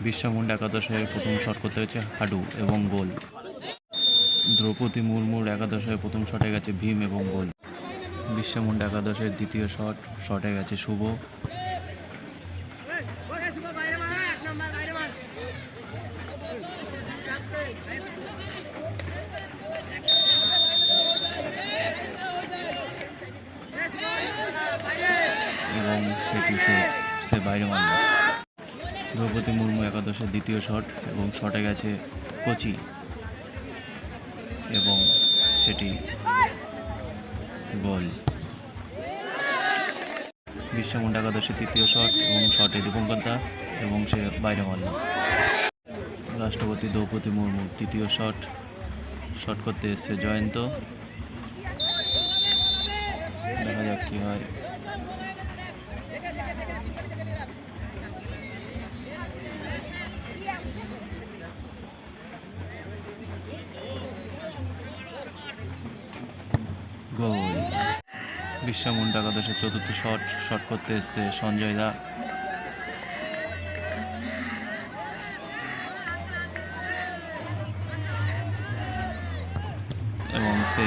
বিশ্বমুন্ডা একাদশের প্রথম শট করতে গেছে হাডু এবং গোল। দ্রৌপদী মুর্মুর একাদশের প্রথম শটে গেছে ভীম এবং গোল। বিশ্বমুন্ডা একাদশের দ্বিতীয় শটে গেছে শুভ এবং সেটি সে বাইরে মারল। দ্রৌপদী মুর্মু একাদশের দ্বিতীয় শট এবং শটে গেছে কোচি এবং সেটি গোল। বিশ্বমুন্ডা একাদশের তৃতীয় শট এবং শটে দীপঙ্কর এবং সে বাইরে মারল। রাষ্ট্রপতি দ্রৌপদী মুর্মু তৃতীয় শট করতে এসছে জয়ন্ত, দেখা যাক কি হয়। গোল। বিশ্বমুন্ডা একাদশের চতুর্থ শট করতে এসছে সঞ্জয় দা এবং সে